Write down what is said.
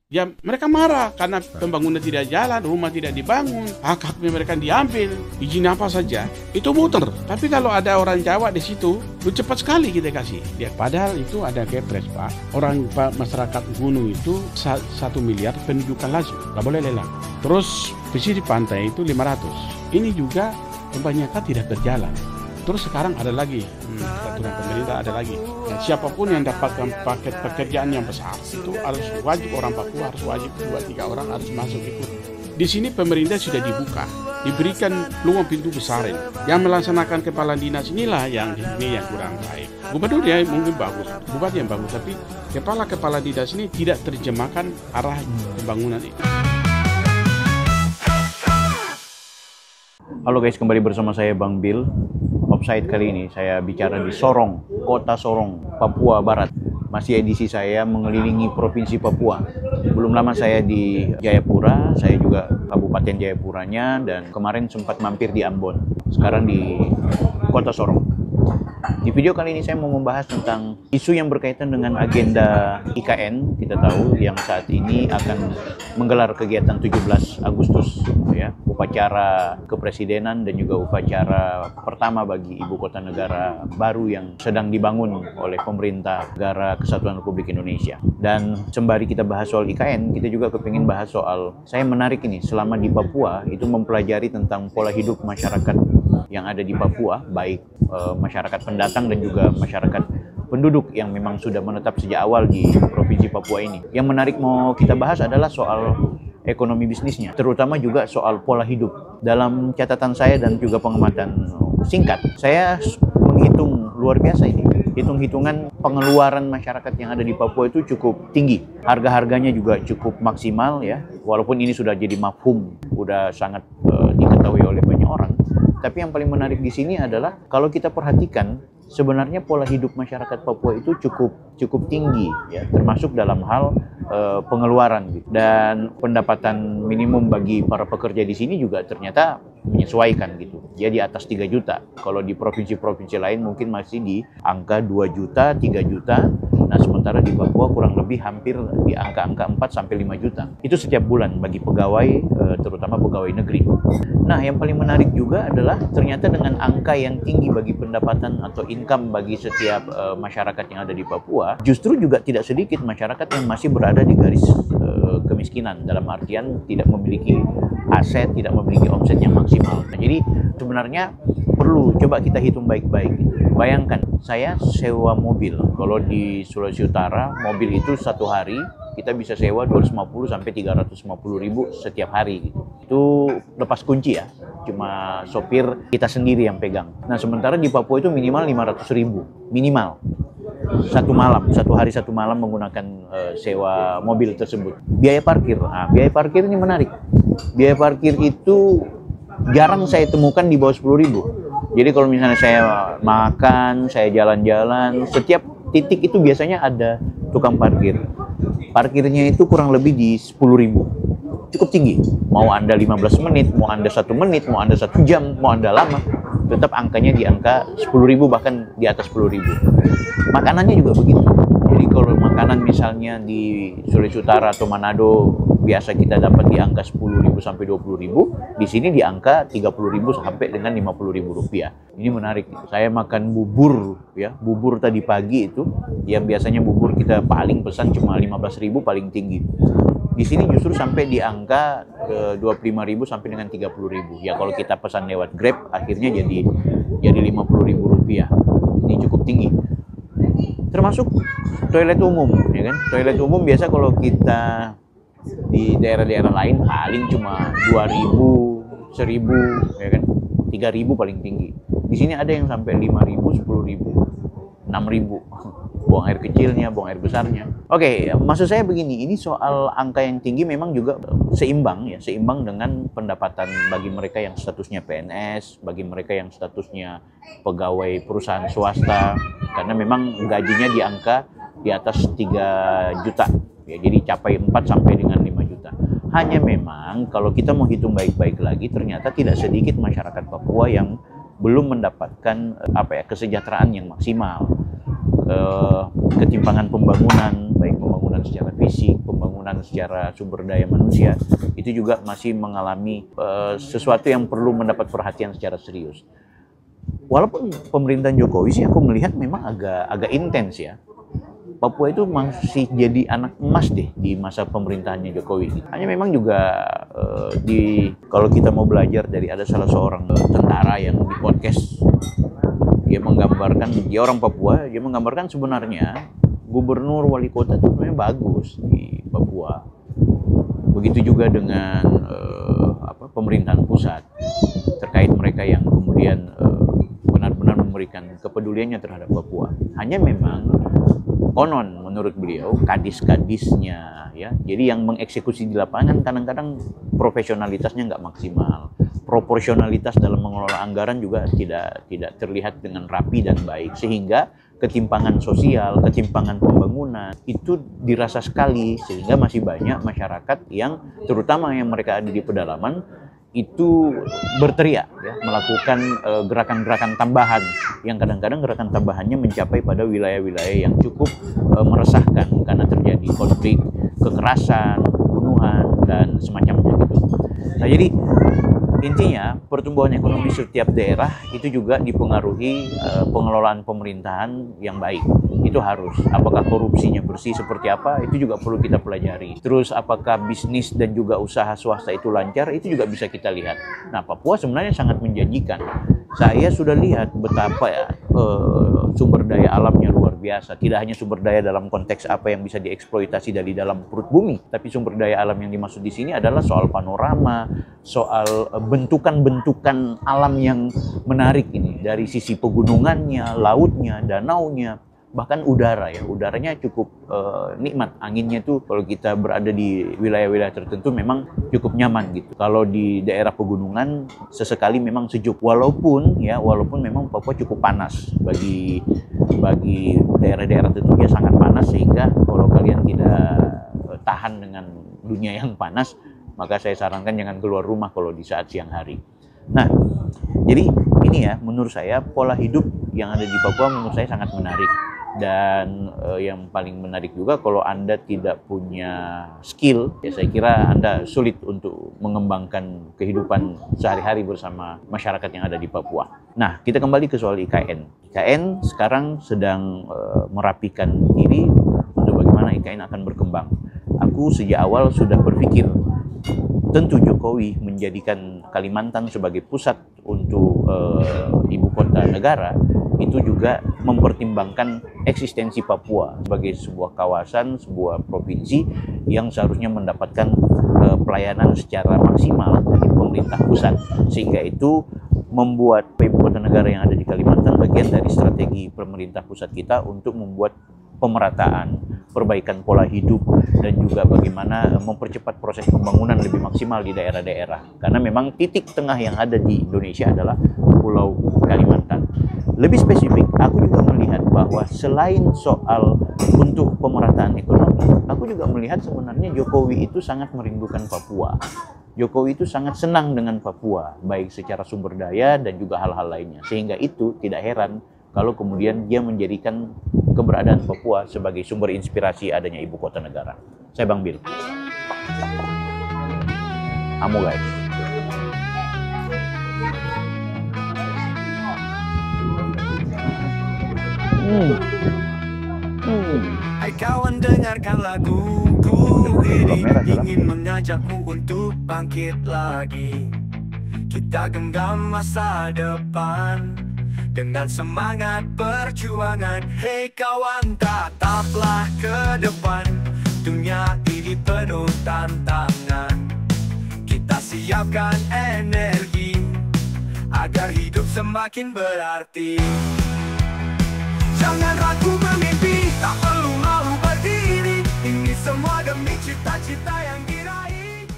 Ya mereka marah karena pembangunan tidak jalan, rumah tidak dibangun, hak mereka diambil, izin apa saja, itu muter. Tapi kalau ada orang Jawa di situ, itu cepat sekali kita kasih. Ya, padahal itu ada kepres Pak. Orang masyarakat gunung itu 1 miliar pendudukan lazim, nggak boleh lelang. Terus pesisir pantai itu 500. Ini juga kebanyakan tidak berjalan. Terus sekarang ada lagi peraturan pemerintah, ada lagi siapapun yang dapatkan paket pekerjaan yang besar itu harus wajib, orang Papua harus wajib 2-3 orang harus masuk ikut. Di sini pemerintah sudah dibuka, diberikan peluang pintu besar ini. Yang melaksanakan kepala dinas inilah yang ini yang kurang baik. Gubernur ya mungkin bagus, bupati yang bagus, tapi kepala dinas ini tidak terjemahkan arah pembangunan ini. Halo guys, kembali bersama saya Bang Bill. Offside kali ini saya bicara di Sorong, kota Sorong, Papua Barat. Masih edisi saya mengelilingi Provinsi Papua. Belum lama saya di Jayapura, saya juga Kabupaten Jayapuranya, dan kemarin sempat mampir di Ambon. Sekarang di kota Sorong. Di video kali ini saya mau membahas tentang isu yang berkaitan dengan agenda IKN. Kita tahu yang saat ini akan menggelar kegiatan 17 Agustus, ya, upacara kepresidenan dan juga upacara pertama bagi ibu kota negara baru yang sedang dibangun oleh pemerintah Negara Kesatuan Republik Indonesia. Dan sembari kita bahas soal IKN, kita juga kepingin bahas soal, saya menarik ini, selama di Papua itu mempelajari tentang pola hidup masyarakat yang ada di Papua, baik masyarakat pendatang dan juga masyarakat penduduk yang memang sudah menetap sejak awal di Provinsi Papua ini. Yang menarik mau kita bahas adalah soal ekonomi bisnisnya, terutama juga soal pola hidup. Dalam catatan saya dan juga pengamatan singkat, saya menghitung luar biasa ini. Hitung-hitungan pengeluaran masyarakat yang ada di Papua itu cukup tinggi. Harga-harganya juga cukup maksimal, ya. Walaupun ini sudah jadi mafhum, sudah sangat diketahui oleh banyak orang. Tapi yang paling menarik di sini adalah kalau kita perhatikan sebenarnya pola hidup masyarakat Papua itu cukup tinggi, ya, termasuk dalam hal pengeluaran gitu. Dan pendapatan minimum bagi para pekerja di sini juga ternyata menyesuaikan gitu. Dia di atas 3 juta. Kalau di provinsi-provinsi lain mungkin masih di angka 2 juta, 3 juta. Nah, sementara di Papua kurang lebih hampir di angka-angka 4-5 juta. Itu setiap bulan bagi pegawai, terutama pegawai negeri. Nah, yang paling menarik juga adalah ternyata dengan angka yang tinggi bagi pendapatan atau income bagi setiap masyarakat yang ada di Papua, justru juga tidak sedikit masyarakat yang masih berada di garis kemiskinan, dalam artian tidak memiliki aset, tidak memiliki omset yang maksimal. Nah, jadi sebenarnya perlu coba kita hitung baik-baik gitu. Bayangkan, saya sewa mobil. Kalau di Sulawesi Utara, mobil itu satu hari kita bisa sewa 250 sampai 350 ribu setiap hari gitu. Itu lepas kunci ya, cuma sopir kita sendiri yang pegang. Nah, sementara di Papua itu minimal 500 ribu, minimal. Satu hari satu malam menggunakan sewa mobil tersebut. Biaya parkir, biaya parkir ini menarik. Biaya parkir itu jarang saya temukan di bawah 10 ribu. Jadi kalau misalnya saya makan, saya jalan-jalan, setiap titik itu biasanya ada tukang parkir. Parkirnya itu kurang lebih di 10 ribu. Cukup tinggi. Mau Anda 15 menit, mau Anda 1 menit, mau Anda 1 jam, mau Anda lama, tetap angkanya di angka 10 ribu, bahkan di atas 10 ribu. Makanannya juga begitu. Jadi kalau makanan misalnya di Sulawesi Utara atau Manado biasa kita dapat di angka 10 ribu sampai 20 ribu, di sini di angka 30 ribu sampai dengan 50 ribu rupiah. Ini menarik. Saya makan bubur, ya, bubur tadi pagi itu, yang biasanya bubur kita paling pesan cuma 15 ribu paling tinggi. Di sini justru sampai di angka 25 ribu sampai dengan 30 ribu. Ya kalau kita pesan lewat Grab akhirnya jadi 50 ribu rupiah. Ini cukup tinggi. Termasuk toilet umum, ya kan? Toilet umum biasa kalau kita di daerah-daerah lain paling cuma 2.000, 1.000, ya kan? 3.000 paling tinggi. Di sini ada yang sampai 5.000, 10.000, 6.000. Buang air kecilnya, buang air besarnya. Oke, maksud saya begini, ini soal angka yang tinggi memang juga seimbang ya, seimbang dengan pendapatan bagi mereka yang statusnya PNS, bagi mereka yang statusnya pegawai perusahaan swasta, karena memang gajinya di angka di atas 3 juta. Ya, jadi capai 4 sampai dengan 5 juta. Hanya memang kalau kita mau hitung baik-baik lagi, ternyata tidak sedikit masyarakat Papua yang belum mendapatkan kesejahteraan yang maksimal. Ketimpangan pembangunan, baik pembangunan secara fisik, pembangunan secara sumber daya manusia, itu juga masih mengalami sesuatu yang perlu mendapat perhatian secara serius. Walaupun pemerintahan Jokowi sih aku melihat memang agak intens ya. Papua itu masih jadi anak emas deh di masa pemerintahannya Jokowi. Hanya memang juga kalau kita mau belajar dari ada salah seorang tentara yang di podcast, dia menggambarkan, dia orang Papua, dia menggambarkan sebenarnya gubernur wali kota itu sebenarnya bagus di Papua. Begitu juga dengan pemerintahan pusat terkait mereka yang kemudian benar-benar memberikan kepeduliannya terhadap Papua. Hanya memang konon menurut beliau kadis-kadisnya ya, jadi yang mengeksekusi di lapangan kadang-kadang profesionalitasnya nggak maksimal, proporsionalitas dalam mengelola anggaran juga tidak terlihat dengan rapi dan baik, sehingga ketimpangan sosial, ketimpangan pembangunan itu dirasa sekali, sehingga masih banyak masyarakat yang terutama yang mereka ada di pedalaman itu berteriak ya, melakukan gerakan-gerakan tambahan yang kadang-kadang gerakan tambahannya mencapai pada wilayah-wilayah yang cukup meresahkan karena terjadi konflik, kekerasan, pembunuhan dan semacamnya gitu. Nah, jadi intinya pertumbuhan ekonomi setiap daerah itu juga dipengaruhi pengelolaan pemerintahan yang baik. Itu harus. Apakah korupsinya bersih seperti apa, itu juga perlu kita pelajari. Terus apakah bisnis dan juga usaha swasta itu lancar, itu juga bisa kita lihat. Nah, Papua sebenarnya sangat menjanjikan. Saya sudah lihat betapa ya sumber daya alamnya luar biasa. Tidak hanya sumber daya dalam konteks apa yang bisa dieksploitasi dari dalam perut bumi, tapi sumber daya alam yang dimaksud di sini adalah soal panorama, soal bentukan-bentukan alam yang menarik ini. Dari sisi pegunungannya, lautnya, danaunya, bahkan udara ya, udaranya cukup nikmat, anginnya tuh kalau kita berada di wilayah-wilayah tertentu memang cukup nyaman gitu. Kalau di daerah pegunungan sesekali memang sejuk, walaupun memang Papua cukup panas bagi daerah-daerah tentunya sangat panas, sehingga kalau kalian tidak tahan dengan dunia yang panas, maka saya sarankan jangan keluar rumah kalau di saat siang hari. Nah, jadi ini ya menurut saya pola hidup yang ada di Papua menurut saya sangat menarik. Dan yang paling menarik juga kalau Anda tidak punya skill, ya saya kira Anda sulit untuk mengembangkan kehidupan sehari-hari bersama masyarakat yang ada di Papua. Nah, kita kembali ke soal IKN. IKN sekarang sedang merapikan diri untuk bagaimana IKN akan berkembang. Aku sejak awal sudah berpikir, tentu Jokowi menjadikan Kalimantan sebagai pusat untuk ibu kota negara, itu juga mempertimbangkan eksistensi Papua sebagai sebuah kawasan, sebuah provinsi yang seharusnya mendapatkan pelayanan secara maksimal dari pemerintah pusat, sehingga itu membuat ibu kota negara yang ada di Kalimantan bagian dari strategi pemerintah pusat kita untuk membuat pemerataan, perbaikan pola hidup, dan juga bagaimana mempercepat proses pembangunan lebih maksimal di daerah-daerah. Karena memang titik tengah yang ada di Indonesia adalah Pulau Kalimantan. Lebih spesifik, aku juga melihat bahwa selain soal untuk pemerataan ekonomi, aku juga melihat sebenarnya Jokowi itu sangat merindukan Papua. Jokowi itu sangat senang dengan Papua, baik secara sumber daya dan juga hal-hal lainnya. Sehingga itu tidak heran kalau kemudian dia menjadikan keberadaan Papua sebagai sumber inspirasi adanya ibu kota negara. Saya Bang Bil. Amo guys. Hai kawan, dengarkan laguku ini, ingin mengajakmu untuk bangkit lagi. Kita genggam masa depan dengan semangat perjuangan. Hei kawan, tataplah ke depan. Dunia ini penuh tantangan. Kita siapkan energi agar hidup semakin berarti. Jangan ragu bermimpi, tak perlu malu berdiri. Ini semua demi cita-cita yang diraih.